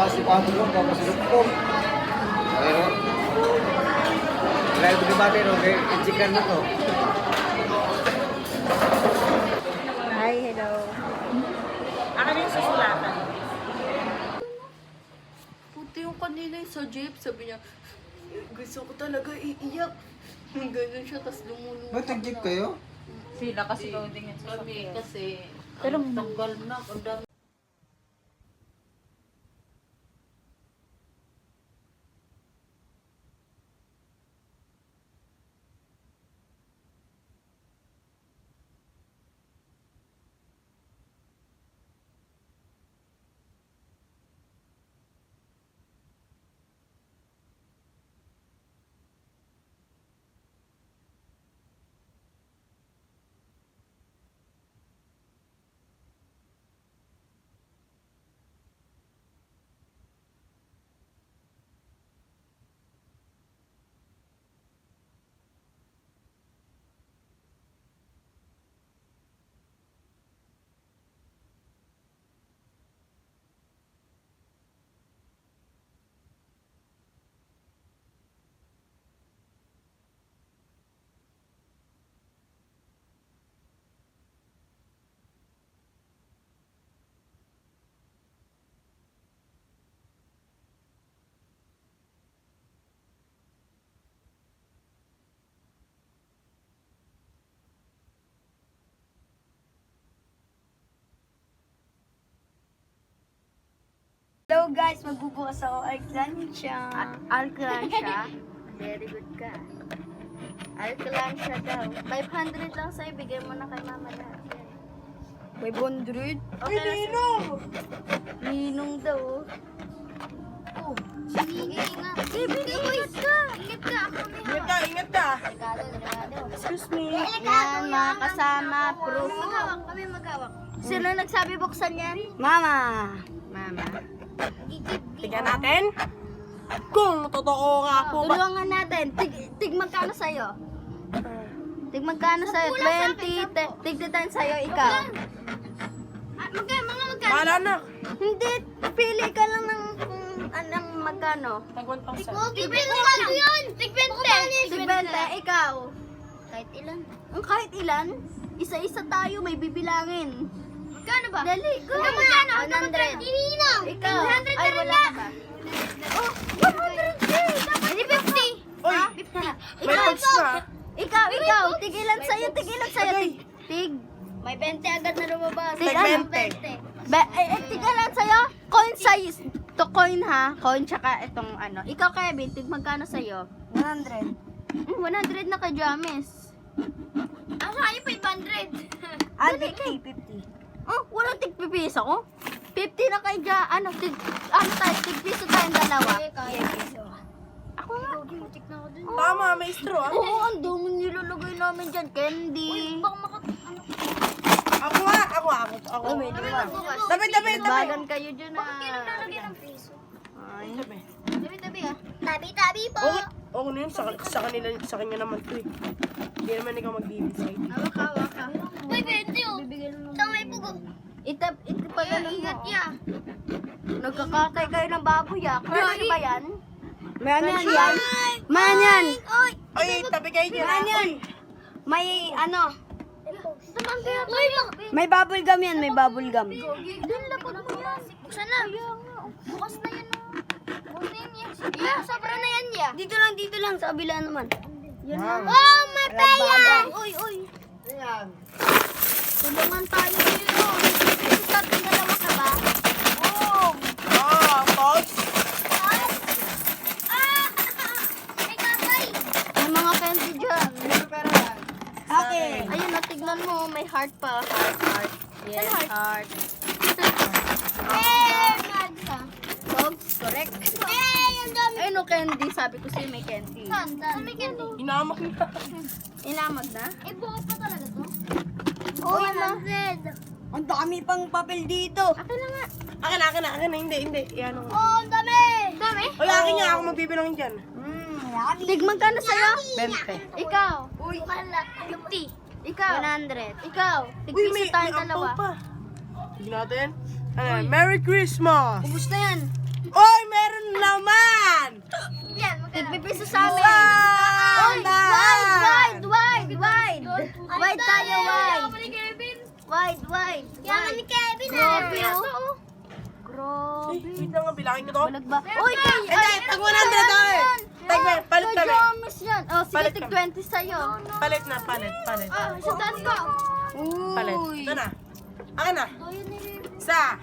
si Pablo lang, papasilip ko. Pero, wala yung debate, no? Kaya, chicken na to. Hi, hello. Ako na yung susulatan. Puti yung kanina yung sa jeep, sabi niya, gusto ko talaga iiyak. Ganun siya, tas lumulunod. Ba't nag-jeep kayo? Sila kasi loading yan sa Kami kasi, Pero tanggal na. Ang dami. hello guys, magbubukas ako alkansya. Alkansya? Very good ka. Alkansya daw. 500 lang sa'yo, bigay mo na kay mama lahat. 500? Okay na Ninong daw. Oh, sinigina. Ingat ka! Ingat ka! Ingat ka! Excuse me. Yan, mga kasama, proof. Magawak, kami magawak. Sino nagsabi buksan yan? Mama. Mama. Tignan natin. Kung totoo nga po ba. Tulungan natin. Tig magkano sa'yo? Tig magkano sa'yo? 20. Tig 10 sa'yo, ikaw. Magkano? Wala na. Hindi. Pili ka lang ng anong magkano. Tag 1,000. Tig 20 yun. Tig 20. Tig 20. Ikaw. Kahit ilan? Kahit ilan? Isa-isa tayo, may bibilangin. Magkano ba? Dali, go. Magkano? 100. Ininang. Ikaw. 100 ay, wala ka ba? Oh, 100K. Hindi 50. Oy, Ha? 50. may pods na. Ikaw. Tigilan sa'yo. Tig. May 20 agad na lumabas. Tig 20. Tigilan sa'yo. Coin size. To coin ha. Coin tsaka itong ano. Ikaw, Kevin, tig magkano sa'yo? 100. 100 na kay James. Ang sa'yo 500. Dali kay 50. Oh, walang tig pipiso ko. 50 na kay tig piso tayong dalawa. Ako nga. Tama, may straw. Oo, ang dumi nilalagay namin dyan. Candy. Ako nga. Ako. Tabi. Bagan kayo dyan ah. Ay. Tabi. Tabi po. Oo na yun. Sa kanila, sa kanya naman to eh. Hindi naman ikaw mag-decide. Hawak ka. Uy, 20 oh. Tangay po ko. Ito pa ganun mo. Nagkakakay kayo ng baboy ah. Ano ba yan? Manyan yan. Manyan. Oy, tabi kayo dyan. Manyan. May ano. Uy, May bubble gum yan. May bubble gum. Doon lapot mo yan. Buksan na. Bukas na yan. Bunin yan. Yeah, sobra na yan ya. Dito lang. Sa kabila naman. Yan lang. Oh, may paya. Uy. Tulungan tayo dito. Tatlong dalawa ka ba? Oo. Pods. May kamay. May mga candy dyan. Okay. Ayun, natignan mo. May heart pa. Heart. Yes, heart. Magka. Dogs, correct. Ang dami. Ay, no candy. Sabi ko sa'yo may candy. Saan? May candy. Inamak na. Inamag na? Bukas pa talaga to? Oo, na. 100. Ang dami pang papel dito. Akin na nga. Akin na. Hindi. Yan ang... Oh, ang dami. Dami? Oy, akin nga. Ako magbibilangin dyan. Tig magkano sa'yo? 20. Ikaw. Uy, 50. Ikaw. 100. Ikaw. Uy, Tig-piso may tayong ampaw dalawa. pa. Tignan natin. Merry Christmas! Ubus na yan. Oy, meron naman! Yan, magkano? Tigpipiso sa amin. Saan? Wide. Wide tayo, wide. Yaman ni Kevin. Wide. Yaman ni Kevin. Grabe, ah. oh. Grabe. Wait lang nga, bilangin ko to. Balag ba? Uy, kay... Hindi, tag 100 tayo eh. Tag, palit Kay kami. James yan. Oh, sige, Palit tig kami. 20 sa'yo. Palit na, palit. Sa taas ko. Palit. Uy. Ito na. Akin na. Oh, yun ni Kevin. Isa,